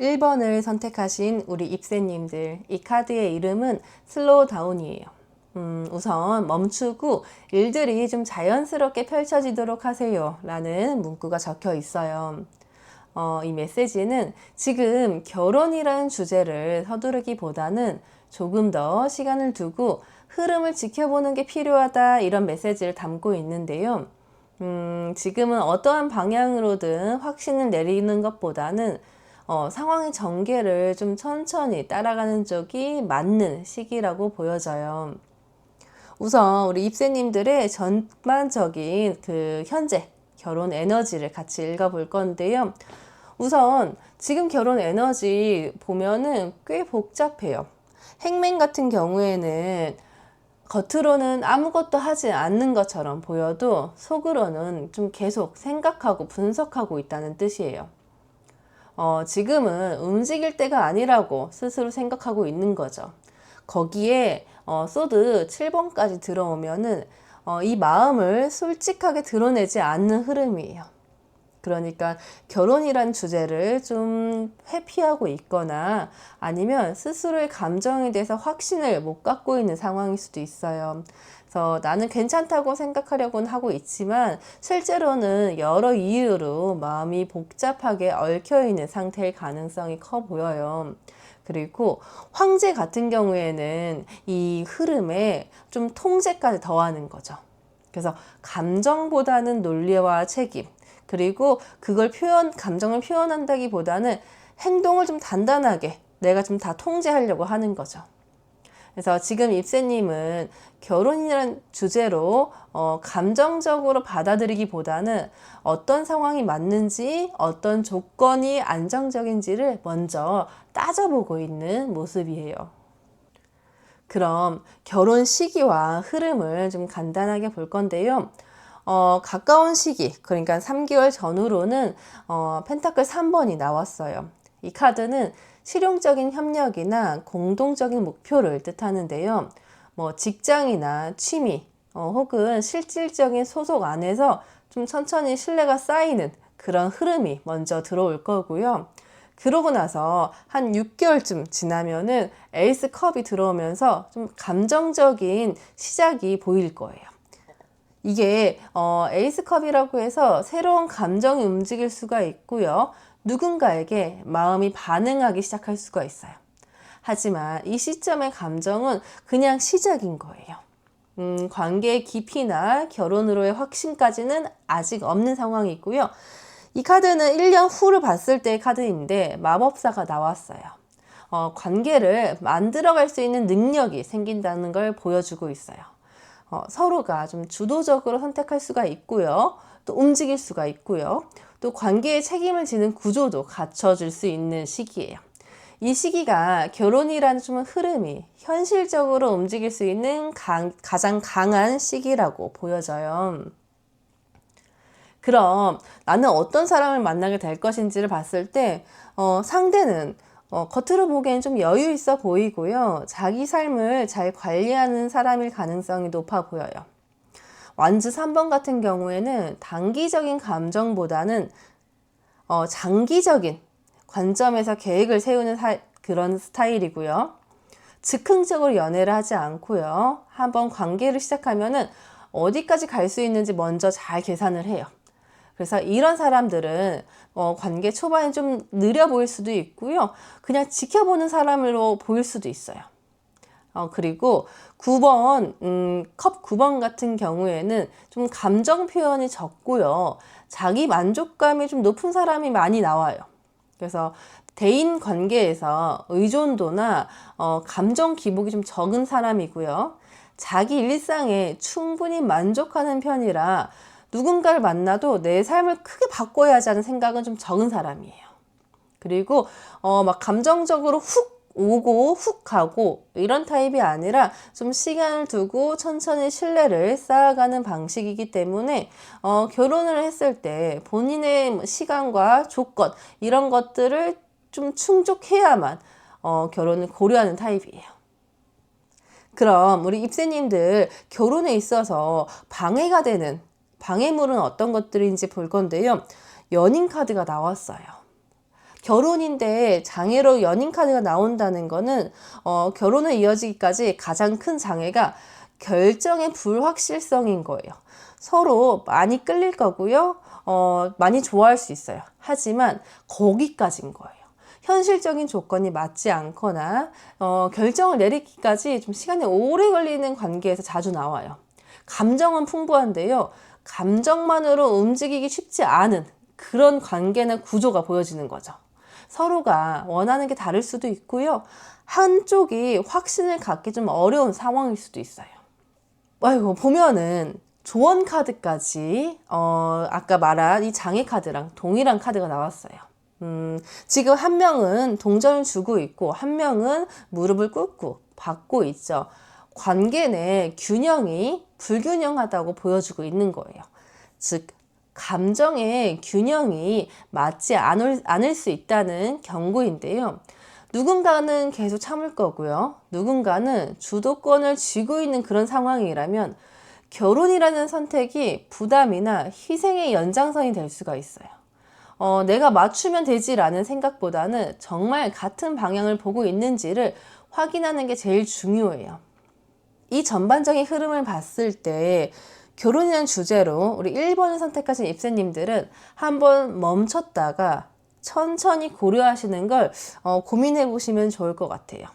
1번을 선택하신 우리 입새님들, 이 카드의 이름은 슬로우 다운이에요. 우선 멈추고 일들이 좀 자연스럽게 펼쳐지도록 하세요 라는 문구가 적혀 있어요. 이 메시지는 지금 결혼이라는 주제를 서두르기보다는 조금 더 시간을 두고 흐름을 지켜보는 게 필요하다, 이런 메시지를 담고 있는데요. 지금은 어떠한 방향으로든 확신을 내리는 것보다는 상황의 전개를 좀 천천히 따라가는 쪽이 맞는 시기라고 보여져요. 우선 우리 입새님들의 전반적인 현재 결혼 에너지를 같이 읽어볼 건데요. 우선 지금 결혼 에너지 보면은 꽤 복잡해요. 행맨 같은 경우에는 겉으로는 아무것도 하지 않는 것처럼 보여도 속으로는 좀 계속 생각하고 분석하고 있다는 뜻이에요. 지금은 움직일 때가 아니라고 스스로 생각하고 있는 거죠. 거기에 소드 7번까지 들어오면은 이 마음을 솔직하게 드러내지 않는 흐름이에요. 그러니까 결혼이란 주제를 좀 회피하고 있거나 아니면 스스로의 감정에 대해서 확신을 못 갖고 있는 상황일 수도 있어요. 그래서 나는 괜찮다고 생각하려고는 하고 있지만 실제로는 여러 이유로 마음이 복잡하게 얽혀 있는 상태일 가능성이 커 보여요. 그리고 황제 같은 경우에는 이 흐름에 좀 통제까지 더하는 거죠. 그래서 감정보다는 논리와 책임, 그리고 그걸 감정을 표현한다기보다는 행동을 좀 단단하게 내가 좀 다 통제하려고 하는 거죠. 그래서 지금 입새님은 결혼이라는 주제로 감정적으로 받아들이기보다는 어떤 상황이 맞는지, 어떤 조건이 안정적인지를 먼저 따져보고 있는 모습이에요. 그럼 결혼 시기와 흐름을 좀 간단하게 볼 건데요. 가까운 시기, 그러니까 3개월 전후로는 펜타클 3번이 나왔어요. 이 카드는 실용적인 협력이나 공동적인 목표를 뜻하는데요. 직장이나 취미, 혹은 실질적인 소속 안에서 좀 천천히 신뢰가 쌓이는 그런 흐름이 먼저 들어올 거고요. 그러고 나서 한 6개월쯤 지나면은 에이스 컵이 들어오면서 좀 감정적인 시작이 보일 거예요. 이게 에이스컵이라고 해서 새로운 감정이 움직일 수가 있고요. 누군가에게 마음이 반응하기 시작할 수가 있어요. 하지만 이 시점의 감정은 그냥 시작인 거예요. 관계의 깊이나 결혼으로의 확신까지는 아직 없는 상황이고요. 이 카드는 1년 후를 봤을 때의 카드인데 마법사가 나왔어요. 관계를 만들어갈 수 있는 능력이 생긴다는 걸 보여주고 있어요. 서로가 좀 주도적으로 선택할 수가 있고요. 또 움직일 수가 있고요. 또 관계에 책임을 지는 구조도 갖춰질 수 있는 시기예요. 이 시기가 결혼이라는 좀 흐름이 현실적으로 움직일 수 있는 가장 강한 시기라고 보여져요. 그럼 나는 어떤 사람을 만나게 될 것인지를 봤을 때 상대는 겉으로 보기엔 좀 여유 있어 보이고요. 자기 삶을 잘 관리하는 사람일 가능성이 높아 보여요. 완즈 3번 같은 경우에는 단기적인 감정보다는 장기적인 관점에서 계획을 세우는 그런 스타일이고요. 즉흥적으로 연애를 하지 않고요. 한번 관계를 시작하면은 어디까지 갈 수 있는지 먼저 잘 계산을 해요. 그래서 이런 사람들은 관계 초반에 좀 느려 보일 수도 있고요. 그냥 지켜보는 사람으로 보일 수도 있어요. 그리고 9번, 컵 9번 같은 경우에는 좀 감정 표현이 적고요. 자기 만족감이 좀 높은 사람이 많이 나와요. 그래서 대인 관계에서 의존도나 감정 기복이 좀 적은 사람이고요. 자기 일상에 충분히 만족하는 편이라 누군가를 만나도 내 삶을 크게 바꿔야 하자는 생각은 좀 적은 사람이에요. 그리고 막 감정적으로 훅 오고 훅 가고 이런 타입이 아니라 좀 시간을 두고 천천히 신뢰를 쌓아가는 방식이기 때문에 결혼을 했을 때 본인의 시간과 조건 이런 것들을 좀 충족해야만 결혼을 고려하는 타입이에요. 그럼 우리 입새님들 결혼에 있어서 방해가 되는 방해물은 어떤 것들인지 볼 건데요. 연인 카드가 나왔어요. 결혼인데 장애로 연인 카드가 나온다는 거는 결혼을 이어지기까지 가장 큰 장애가 결정의 불확실성인 거예요. 서로 많이 끌릴 거고요. 많이 좋아할 수 있어요. 하지만 거기까지인 거예요. 현실적인 조건이 맞지 않거나 결정을 내리기까지 좀 시간이 오래 걸리는 관계에서 자주 나와요. 감정은 풍부한데요. 감정만으로 움직이기 쉽지 않은 그런 관계나 구조가 보여지는 거죠. 서로가 원하는 게 다를 수도 있고요. 한쪽이 확신을 갖기 좀 어려운 상황일 수도 있어요. 아이고, 보면은 조언 카드까지 아까 말한 이 장애 카드랑 동일한 카드가 나왔어요. 지금 한 명은 동전을 주고 있고 한 명은 무릎을 꿇고 받고 있죠. 관계 내 균형이 불균형하다고 보여주고 있는 거예요. 즉, 감정의 균형이 맞지 않을 수 있다는 경고인데요. 누군가는 계속 참을 거고요. 누군가는 주도권을 쥐고 있는 그런 상황이라면 결혼이라는 선택이 부담이나 희생의 연장선이 될 수가 있어요. 내가 맞추면 되지라는 생각보다는 정말 같은 방향을 보고 있는지를 확인하는 게 제일 중요해요. 이 전반적인 흐름을 봤을 때 결혼이라는 주제로 우리 1번을 선택하신 입새님들은 한번 멈췄다가 천천히 고려하시는 걸 고민해 보시면 좋을 것 같아요.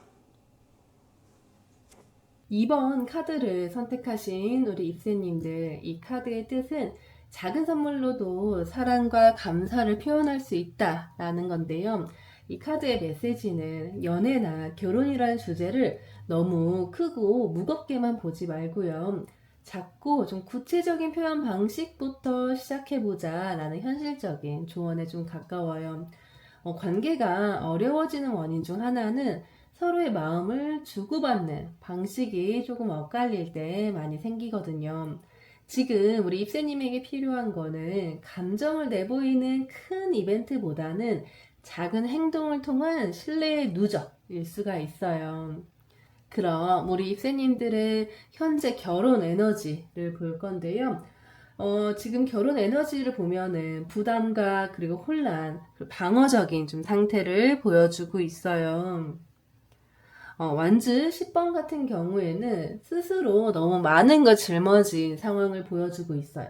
2번 카드를 선택하신 우리 입새님들, 이 카드의 뜻은 작은 선물로도 사랑과 감사를 표현할 수 있다라는 건데요. 이 카드의 메시지는 연애나 결혼이라는 주제를 너무 크고 무겁게만 보지 말고요. 작고 좀 구체적인 표현 방식부터 시작해보자 라는 현실적인 조언에 좀 가까워요. 관계가 어려워지는 원인 중 하나는 서로의 마음을 주고받는 방식이 조금 엇갈릴 때 많이 생기거든요. 지금 우리 입새님에게 필요한 거는 감정을 내보이는 큰 이벤트보다는 작은 행동을 통한 신뢰의 누적일 수가 있어요. 그럼 우리 입새님들의 현재 결혼 에너지를 볼 건데요. 지금 결혼 에너지를 보면은 부담과 그리고 혼란, 그리고 방어적인 좀 상태를 보여주고 있어요. 완즈 10번 같은 경우에는 스스로 너무 많은 걸 짊어진 상황을 보여주고 있어요.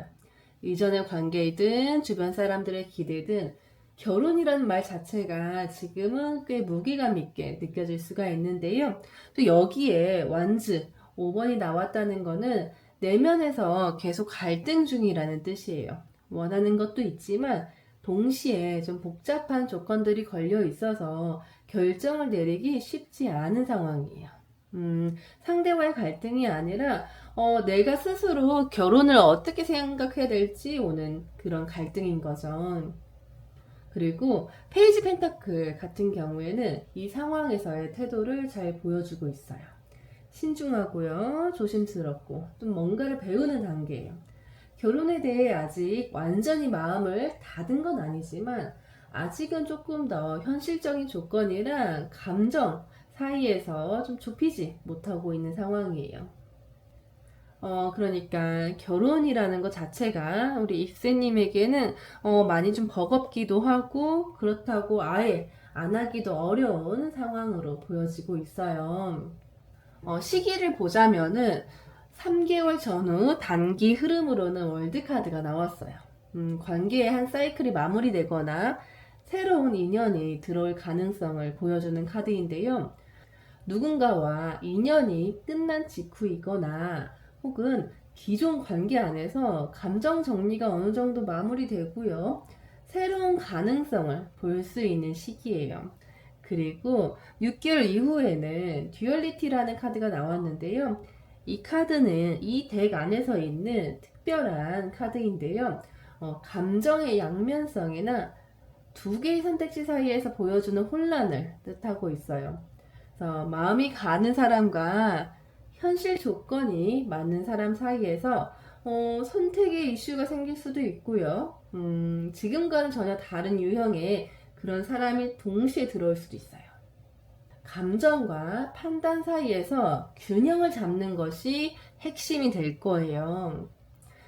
이전의 관계이든 주변 사람들의 기대든 결혼이라는 말 자체가 지금은 꽤 무게감 있게 느껴질 수가 있는데요. 또 여기에 완즈 5번이 나왔다는 거는 내면에서 계속 갈등 중이라는 뜻이에요. 원하는 것도 있지만 동시에 좀 복잡한 조건들이 걸려 있어서 결정을 내리기 쉽지 않은 상황이에요. 상대와의 갈등이 아니라 내가 스스로 결혼을 어떻게 생각해야 될지 오는 그런 갈등인 거죠. 그리고 페이지 펜타클 같은 경우에는 이 상황에서의 태도를 잘 보여주고 있어요. 신중하고요, 조심스럽고 좀 뭔가를 배우는 단계예요. 결혼에 대해 아직 완전히 마음을 닫은 건 아니지만 아직은 조금 더 현실적인 조건이랑 감정 사이에서 좀 좁히지 못하고 있는 상황이에요. 그러니까 결혼이라는 것 자체가 우리 입새님에게는 많이 좀 버겁기도 하고 그렇다고 아예 안 하기도 어려운 상황으로 보여지고 있어요. 시기를 보자면은 3개월 전후 단기 흐름으로는 월드카드가 나왔어요. 관계의 한 사이클이 마무리되거나 새로운 인연이 들어올 가능성을 보여주는 카드인데요. 누군가와 인연이 끝난 직후이거나 혹은 기존 관계 안에서 감정 정리가 어느 정도 마무리되고요. 새로운 가능성을 볼 수 있는 시기예요. 그리고 6개월 이후에는 듀얼리티라는 카드가 나왔는데요. 이 카드는 이 덱 안에서 있는 특별한 카드인데요. 감정의 양면성이나 두 개의 선택지 사이에서 보여주는 혼란을 뜻하고 있어요. 그래서 마음이 가는 사람과 현실 조건이 맞는 사람 사이에서 선택의 이슈가 생길 수도 있고요. 지금과는 전혀 다른 유형의 그런 사람이 동시에 들어올 수도 있어요. 감정과 판단 사이에서 균형을 잡는 것이 핵심이 될 거예요.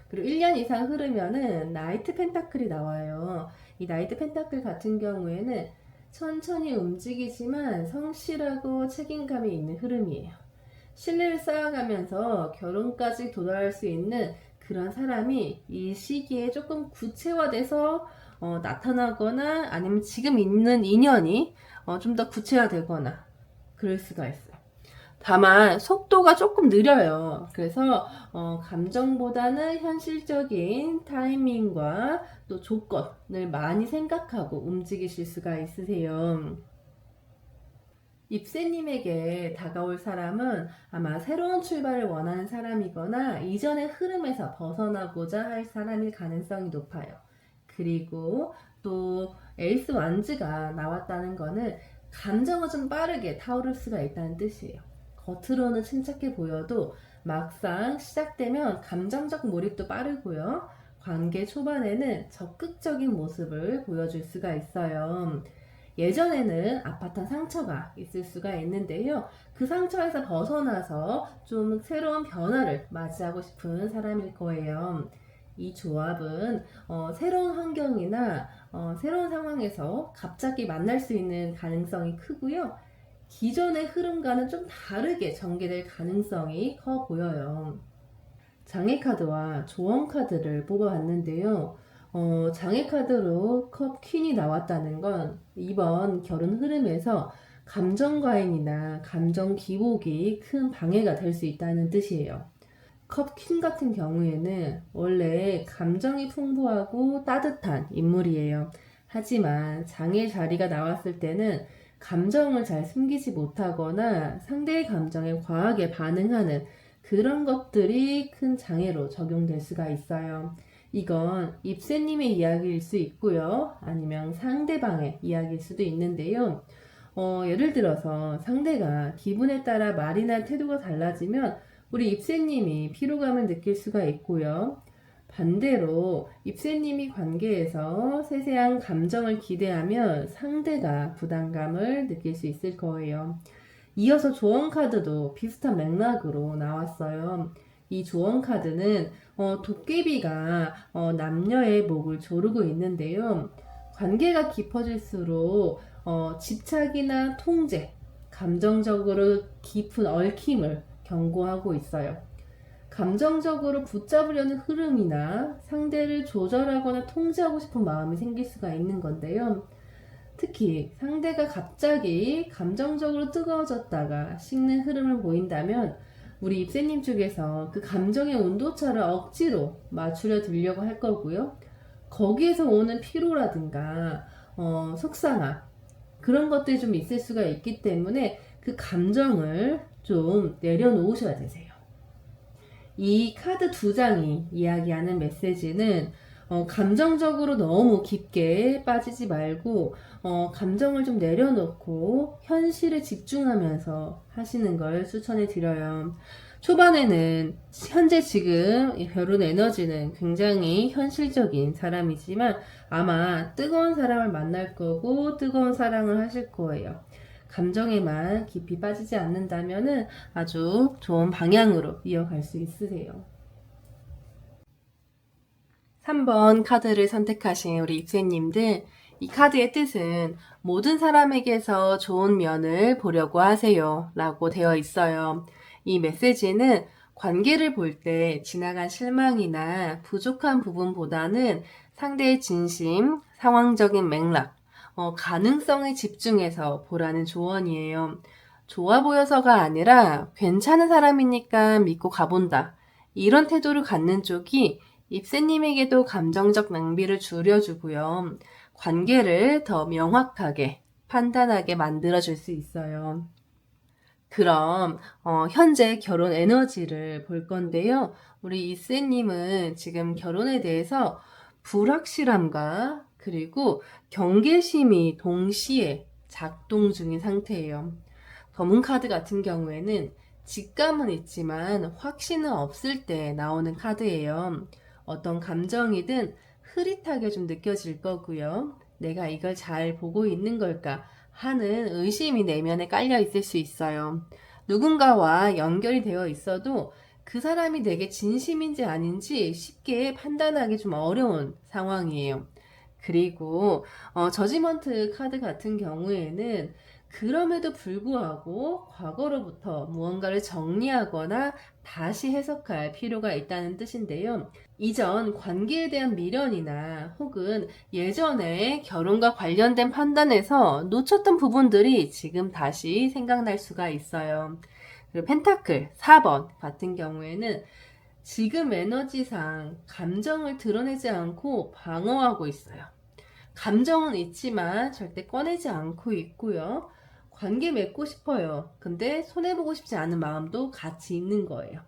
그리고 1년 이상 흐르면은 나이트 펜타클이 나와요. 이 나이트 펜타클 같은 경우에는 천천히 움직이지만 성실하고 책임감이 있는 흐름이에요. 신뢰를 쌓아가면서 결혼까지 도달할 수 있는 그런 사람이 이 시기에 조금 구체화돼서 나타나거나 아니면 지금 있는 인연이 좀 더 구체화되거나 그럴 수가 있어요. 다만 속도가 조금 느려요. 그래서 감정보다는 현실적인 타이밍과 또 조건을 많이 생각하고 움직이실 수가 있으세요. 입새님에게 다가올 사람은 아마 새로운 출발을 원하는 사람이거나 이전의 흐름에서 벗어나고자 할 사람일 가능성이 높아요. 그리고 또 에이스 완즈가 나왔다는 거는 감정은 좀 빠르게 타오를 수가 있다는 뜻이에요. 겉으로는 침착해 보여도 막상 시작되면 감정적 몰입도 빠르고요. 관계 초반에는 적극적인 모습을 보여줄 수가 있어요. 예전에는 아팠던 상처가 있을 수가 있는데요. 그 상처에서 벗어나서 좀 새로운 변화를 맞이하고 싶은 사람일 거예요. 이 조합은 새로운 환경이나 새로운 상황에서 갑자기 만날 수 있는 가능성이 크고요. 기존의 흐름과는 좀 다르게 전개될 가능성이 커 보여요. 장애 카드와 조언 카드를 뽑아봤는데요. 장애 카드로 컵 퀸이 나왔다는 건 이번 결혼 흐름에서 감정 과잉이나 감정 기복이 큰 방해가 될 수 있다는 뜻이에요. 컵 퀸 같은 경우에는 원래 감정이 풍부하고 따뜻한 인물이에요. 하지만 장애 자리가 나왔을 때는 감정을 잘 숨기지 못하거나 상대의 감정에 과하게 반응하는 그런 것들이 큰 장애로 적용될 수가 있어요. 이건 입새님의 이야기일 수 있고요. 아니면 상대방의 이야기일 수도 있는데요. 예를 들어서 상대가 기분에 따라 말이나 태도가 달라지면 우리 입새님이 피로감을 느낄 수가 있고요. 반대로 입새님이 관계에서 세세한 감정을 기대하면 상대가 부담감을 느낄 수 있을 거예요. 이어서 조언 카드도 비슷한 맥락으로 나왔어요. 이 조언 카드는 도깨비가 남녀의 목을 조르고 있는데요. 관계가 깊어질수록 집착이나 통제, 감정적으로 깊은 얽힘을 경고하고 있어요. 감정적으로 붙잡으려는 흐름이나 상대를 조절하거나 통제하고 싶은 마음이 생길 수가 있는 건데요. 특히 상대가 갑자기 감정적으로 뜨거워졌다가 식는 흐름을 보인다면 우리 입새님 쪽에서 그 감정의 온도차를 억지로 맞추려 들려고 할 거고요. 거기에서 오는 피로라든가 속상함 그런 것들이 좀 있을 수가 있기 때문에 그 감정을 좀 내려놓으셔야 되세요. 이 카드 두 장이 이야기하는 메시지는 감정적으로 너무 깊게 빠지지 말고 감정을 좀 내려놓고 현실에 집중하면서 하시는 걸 추천해 드려요. 초반에는 현재 지금 결혼 에너지는 굉장히 현실적인 사람이지만 아마 뜨거운 사람을 만날 거고 뜨거운 사랑을 하실 거예요. 감정에만 깊이 빠지지 않는다면 아주 좋은 방향으로 이어갈 수 있으세요. 3번 카드를 선택하신 우리 입새님들, 이 카드의 뜻은 모든 사람에게서 좋은 면을 보려고 하세요 라고 되어 있어요. 이 메시지는 관계를 볼 때 지나간 실망이나 부족한 부분보다는 상대의 진심, 상황적인 맥락, 가능성에 집중해서 보라는 조언이에요. 좋아 보여서가 아니라 괜찮은 사람이니까 믿고 가본다. 이런 태도를 갖는 쪽이 입새님에게도 감정적 낭비를 줄여주고요. 관계를 더 명확하게 판단하게 만들어줄 수 있어요. 그럼 현재 결혼 에너지를 볼 건데요. 우리 입새님은 지금 결혼에 대해서 불확실함과 그리고 경계심이 동시에 작동 중인 상태예요. 검은 카드 같은 경우에는 직감은 있지만 확신은 없을 때 나오는 카드예요. 어떤 감정이든 흐릿하게 좀 느껴질 거고요. 내가 이걸 잘 보고 있는 걸까 하는 의심이 내면에 깔려 있을 수 있어요. 누군가와 연결이 되어 있어도 그 사람이 내게 진심인지 아닌지 쉽게 판단하기 좀 어려운 상황이에요. 그리고 저지먼트 카드 같은 경우에는 그럼에도 불구하고 과거로부터 무언가를 정리하거나 다시 해석할 필요가 있다는 뜻인데요. 이전 관계에 대한 미련이나 혹은 예전에 결혼과 관련된 판단에서 놓쳤던 부분들이 지금 다시 생각날 수가 있어요. 그리고 펜타클 4번 같은 경우에는 지금 에너지상 감정을 드러내지 않고 방어하고 있어요. 감정은 있지만 절대 꺼내지 않고 있고요. 관계 맺고 싶어요. 근데 손해보고 싶지 않은 마음도 같이 있는 거예요.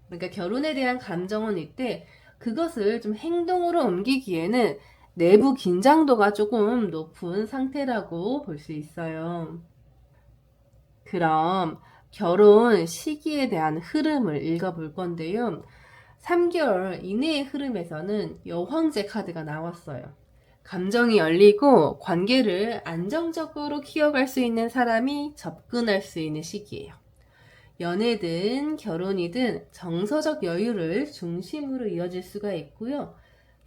그러니까 결혼에 대한 감정은 있대 그것을 좀 행동으로 옮기기에는 내부 긴장도가 조금 높은 상태라고 볼 수 있어요. 그럼 결혼 시기에 대한 흐름을 읽어볼 건데요. 3개월 이내의 흐름에서는 여황제 카드가 나왔어요. 감정이 열리고 관계를 안정적으로 키워갈 수 있는 사람이 접근할 수 있는 시기예요. 연애든 결혼이든 정서적 여유를 중심으로 이어질 수가 있고요.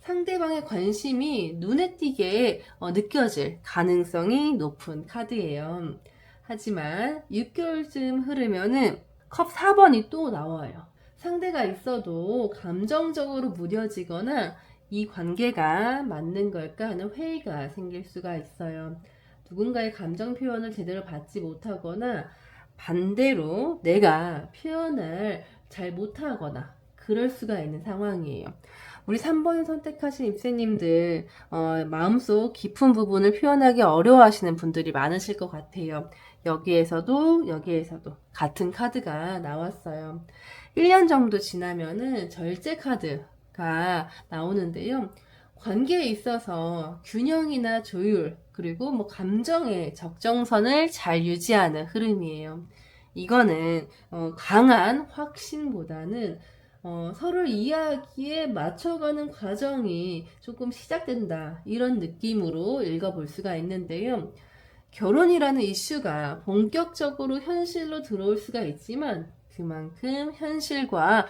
상대방의 관심이 눈에 띄게 느껴질 가능성이 높은 카드예요. 하지만 6개월쯤 흐르면은 컵 4번이 또 나와요. 상대가 있어도 감정적으로 무뎌지거나 이 관계가 맞는 걸까 하는 회의가 생길 수가 있어요. 누군가의 감정 표현을 제대로 받지 못하거나 반대로 내가 표현을 잘 못하거나 그럴 수가 있는 상황이에요. 우리 3번 선택하신 입새님들 마음속 깊은 부분을 표현하기 어려워하시는 분들이 많으실 것 같아요. 여기에서도 같은 카드가 나왔어요. 1년 정도 지나면은 절제 카드가 나오는데요. 관계에 있어서 균형이나 조율 그리고 뭐 감정의 적정선을 잘 유지하는 흐름이에요. 이거는 강한 확신보다는 서로를 이해하기에 맞춰가는 과정이 조금 시작된다 이런 느낌으로 읽어볼 수가 있는데요. 결혼이라는 이슈가 본격적으로 현실로 들어올 수가 있지만 그만큼 현실과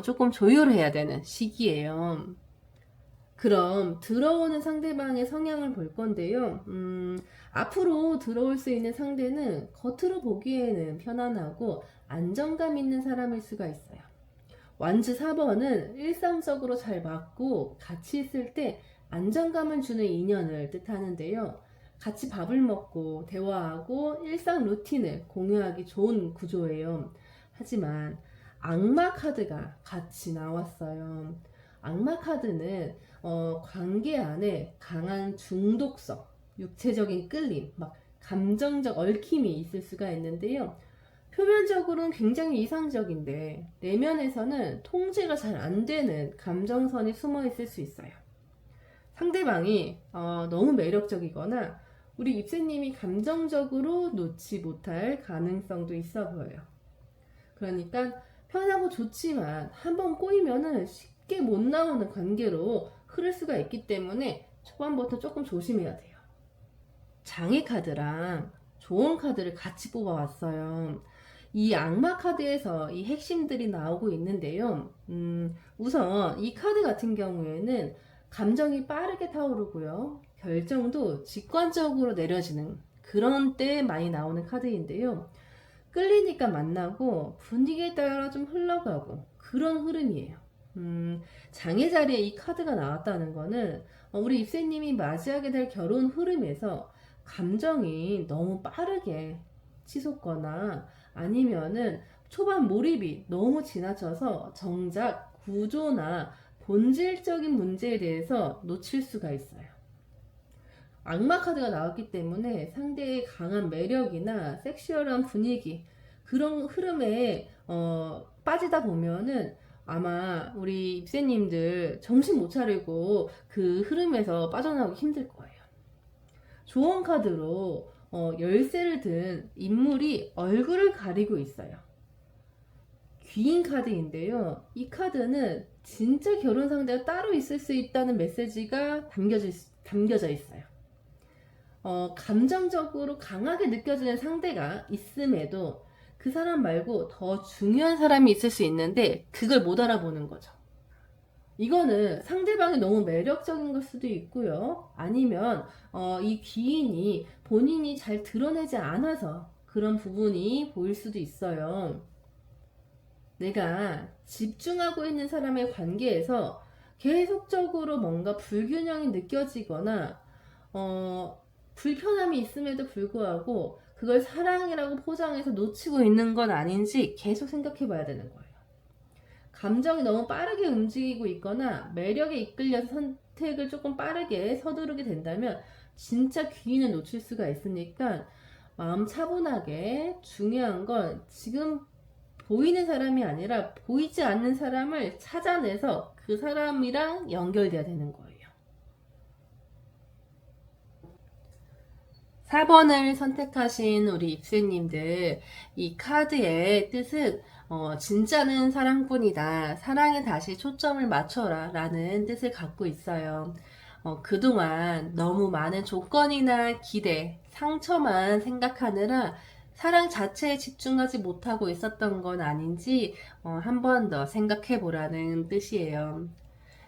조금 조율해야 되는 시기예요. 그럼 들어오는 상대방의 성향을 볼 건데요. 앞으로 들어올 수 있는 상대는 겉으로 보기에는 편안하고 안정감 있는 사람일 수가 있어요. 완즈 4번은 일상적으로 잘 맞고 같이 있을 때 안정감을 주는 인연을 뜻하는데요. 같이 밥을 먹고 대화하고 일상 루틴을 공유하기 좋은 구조예요. 하지만 악마 카드가 같이 나왔어요. 악마 카드는 관계 안에 강한 중독성, 육체적인 끌림, 막 감정적 얽힘이 있을 수가 있는데요. 표면적으로는 굉장히 이상적인데 내면에서는 통제가 잘 안 되는 감정선이 숨어 있을 수 있어요. 상대방이 너무 매력적이거나 우리 입새님이 감정적으로 놓지 못할 가능성도 있어 보여요. 그러니까 편하고 좋지만 한번 꼬이면은 쉽게 못 나오는 관계로 흐를 수가 있기 때문에 초반부터 조금 조심해야 돼요. 장애 카드랑 조언 카드를 같이 뽑아왔어요. 이 악마 카드에서 이 핵심들이 나오고 있는데요. 우선 이 카드 같은 경우에는 감정이 빠르게 타오르고요. 결정도 직관적으로 내려지는 그런 때 많이 나오는 카드인데요. 끌리니까 만나고 분위기에 따라 좀 흘러가고 그런 흐름이에요. 장애 자리에 이 카드가 나왔다는 거는 우리 입새님이 맞이하게 될 결혼 흐름에서 감정이 너무 빠르게 치솟거나 아니면은 초반 몰입이 너무 지나쳐서 정작 구조나 본질적인 문제에 대해서 놓칠 수가 있어요. 악마 카드가 나왔기 때문에 상대의 강한 매력이나 섹슈얼한 분위기 그런 흐름에 빠지다 보면은 아마 우리 입새님들 정신 못 차리고 그 흐름에서 빠져나오기 힘들 거예요. 조언 카드로 열쇠를 든 인물이 얼굴을 가리고 있어요. 귀인 카드인데요. 이 카드는 진짜 결혼 상대가 따로 있을 수 있다는 메시지가 담겨져 있어요. 감정적으로 강하게 느껴지는 상대가 있음에도 그 사람 말고 더 중요한 사람이 있을 수 있는데 그걸 못 알아보는 거죠. 이거는 상대방이 너무 매력적인 걸 수도 있고요. 아니면 이 귀인이 본인이 잘 드러내지 않아서 그런 부분이 보일 수도 있어요. 내가 집중하고 있는 사람의 관계에서 계속적으로 뭔가 불균형이 느껴지거나 불편함이 있음에도 불구하고 그걸 사랑이라고 포장해서 놓치고 있는 건 아닌지 계속 생각해 봐야 되는 거예요. 감정이 너무 빠르게 움직이고 있거나 매력에 이끌려서 선택을 조금 빠르게 서두르게 된다면 진짜 귀인을 놓칠 수가 있으니까 마음 차분하게, 중요한 건 지금 보이는 사람이 아니라 보이지 않는 사람을 찾아내서 그 사람이랑 연결돼야 되는 거예요. 4번을 선택하신 우리 입술님들, 이 카드의 뜻은 진짜는 사랑뿐이다. 사랑에 다시 초점을 맞춰라 라는 뜻을 갖고 있어요. 그동안 너무 많은 조건이나 기대, 상처만 생각하느라 사랑 자체에 집중하지 못하고 있었던 건 아닌지 한 번 더 생각해 보라는 뜻이에요.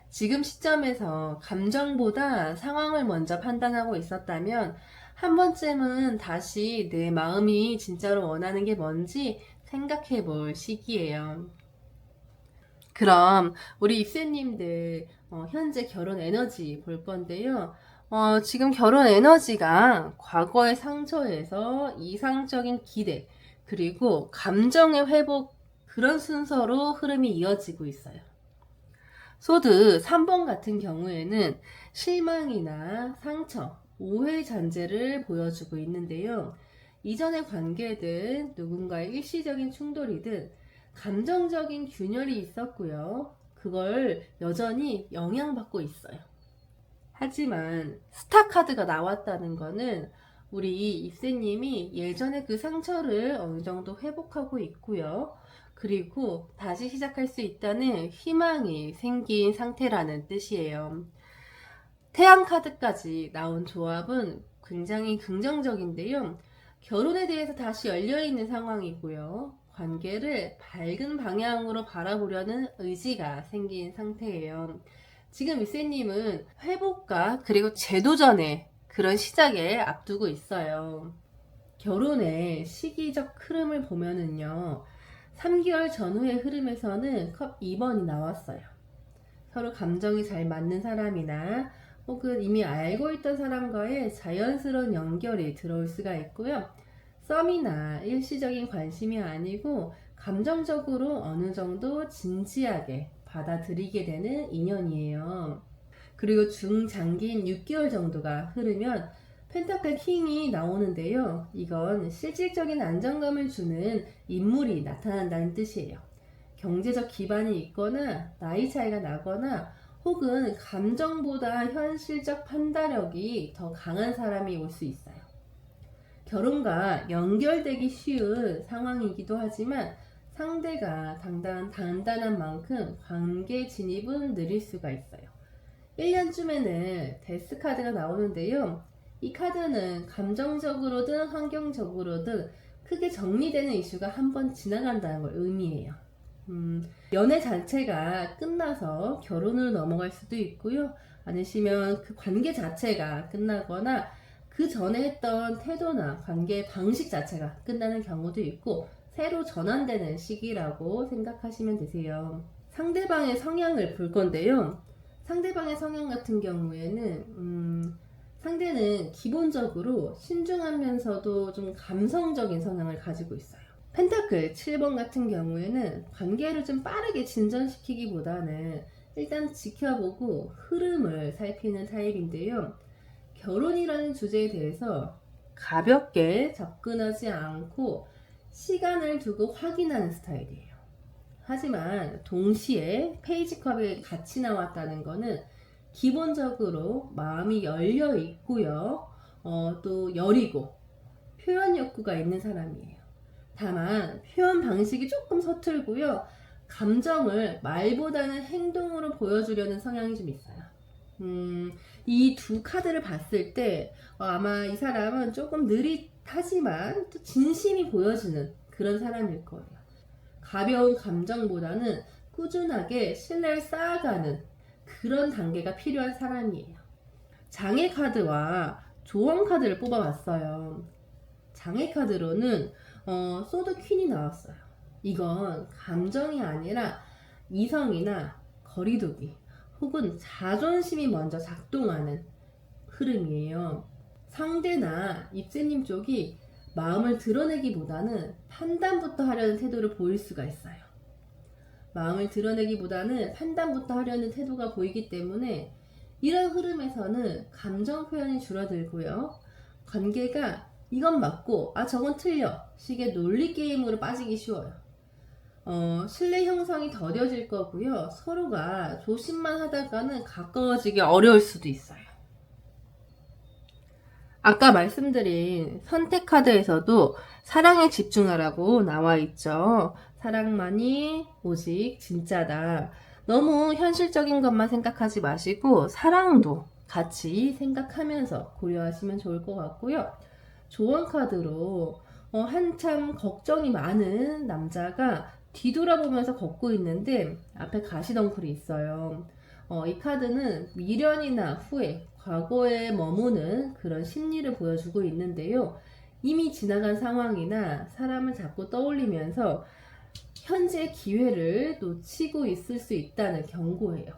지금 시점에서 감정보다 상황을 먼저 판단하고 있었다면 한 번쯤은 다시 내 마음이 진짜로 원하는 게 뭔지 생각해 볼 시기예요. 그럼 우리 입새님들 현재 결혼 에너지 볼 건데요. 지금 결혼 에너지가 과거의 상처에서 이상적인 기대 그리고 감정의 회복 그런 순서로 흐름이 이어지고 있어요. 소드 3번 같은 경우에는 실망이나 상처, 오해 잔재를 보여주고 있는데요. 이전의 관계든 누군가의 일시적인 충돌이든 감정적인 균열이 있었고요. 그걸 여전히 영향받고 있어요. 하지만 스타 카드가 나왔다는 거는 우리 입새님이 예전에 그 상처를 어느 정도 회복하고 있고요. 그리고 다시 시작할 수 있다는 희망이 생긴 상태라는 뜻이에요. 태양 카드까지 나온 조합은 굉장히 긍정적인데요. 결혼에 대해서 다시 열려있는 상황이고요. 관계를 밝은 방향으로 바라보려는 의지가 생긴 상태예요. 지금 이세님은 회복과 그리고 재도전의 그런 시작에 앞두고 있어요. 결혼의 시기적 흐름을 보면은요. 3개월 전후의 흐름에서는 컵 2번이 나왔어요. 서로 감정이 잘 맞는 사람이나 혹은 이미 알고 있던 사람과의 자연스러운 연결이 들어올 수가 있고요. 썸이나 일시적인 관심이 아니고 감정적으로 어느 정도 진지하게 받아들이게 되는 인연이에요. 그리고 중장기인 6개월 정도가 흐르면 펜타클 킹이 나오는데요. 이건 실질적인 안정감을 주는 인물이 나타난다는 뜻이에요. 경제적 기반이 있거나 나이 차이가 나거나 혹은 감정보다 현실적 판단력이 더 강한 사람이 올 수 있어요. 결혼과 연결되기 쉬운 상황이기도 하지만 상대가 단단한 만큼 관계 진입은 느릴 수가 있어요. 1년쯤에는 데스 카드가 나오는데요. 이 카드는 감정적으로든 환경적으로든 크게 정리되는 이슈가 한 번 지나간다는 걸 의미해요. 연애 자체가 끝나서 결혼으로 넘어갈 수도 있고요. 아니시면 그 관계 자체가 끝나거나 그 전에 했던 태도나 관계 방식 자체가 끝나는 경우도 있고 새로 전환되는 시기라고 생각하시면 되세요. 상대방의 성향을 볼 건데요. 상대방의 성향 같은 경우에는 상대는 기본적으로 신중하면서도 좀 감성적인 성향을 가지고 있어요. 펜타클 7번 같은 경우에는 관계를 좀 빠르게 진전시키기보다는 일단 지켜보고 흐름을 살피는 타입인데요. 결혼이라는 주제에 대해서 가볍게 접근하지 않고 시간을 두고 확인하는 스타일이에요. 하지만 동시에 페이지컵에 같이 나왔다는 거는 기본적으로 마음이 열려 있고요. 또 여리고 표현 욕구가 있는 사람이에요. 다만 표현 방식이 조금 서툴고요. 감정을 말보다는 행동으로 보여주려는 성향이 좀 있어요. 이 두 카드를 봤을 때 아마 이 사람은 조금 느릿하지만 또 진심이 보여지는 그런 사람일 거예요. 가벼운 감정보다는 꾸준하게 신뢰를 쌓아가는 그런 단계가 필요한 사람이에요. 장애 카드와 조언 카드를 뽑아봤어요. 장애 카드로는 소드 퀸이 나왔어요. 이건 감정이 아니라 이성이나 거리두기 혹은 자존심이 먼저 작동하는 흐름이에요. 상대나 입새님 쪽이 마음을 드러내기보다는 판단부터 하려는 태도를 보일 수가 있어요. 마음을 드러내기보다는 판단부터 하려는 태도가 보이기 때문에 이런 흐름에서는 감정 표현이 줄어들고요. 관계가 이건 맞고 저건 틀려 식의 논리 게임으로 빠지기 쉬워요. 신뢰 형성이 더뎌질 거고요. 서로가 조심만 하다가는 가까워지기 어려울 수도 있어요. 아까 말씀드린 선택 카드에서도 사랑에 집중하라고 나와 있죠. 사랑만이 오직 진짜다. 너무 현실적인 것만 생각하지 마시고 사랑도 같이 생각하면서 고려하시면 좋을 것 같고요. 조언 카드로 한참 걱정이 많은 남자가 뒤돌아보면서 걷고 있는데 앞에 가시덩굴이 있어요. 이 카드는 미련이나 후회, 과거에 머무는 그런 심리를 보여주고 있는데요. 이미 지나간 상황이나 사람을 자꾸 떠올리면서 현재 기회를 놓치고 있을 수 있다는 경고예요.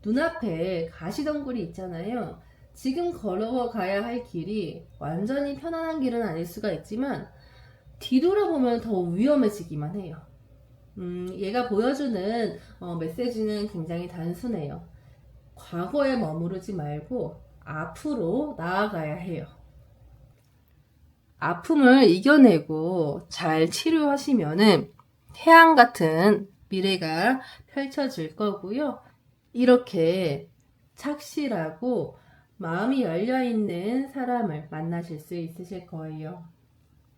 눈앞에 가시덩굴이 있잖아요. 지금 걸어가야 할 길이 완전히 편안한 길은 아닐 수가 있지만 뒤돌아보면 더 위험해지기만 해요. 얘가 보여주는 메시지는 굉장히 단순해요. 과거에 머무르지 말고 앞으로 나아가야 해요. 아픔을 이겨내고 잘 치료하시면은 태양 같은 미래가 펼쳐질 거고요. 이렇게 착실하고 마음이 열려있는 사람을 만나실 수 있으실 거예요.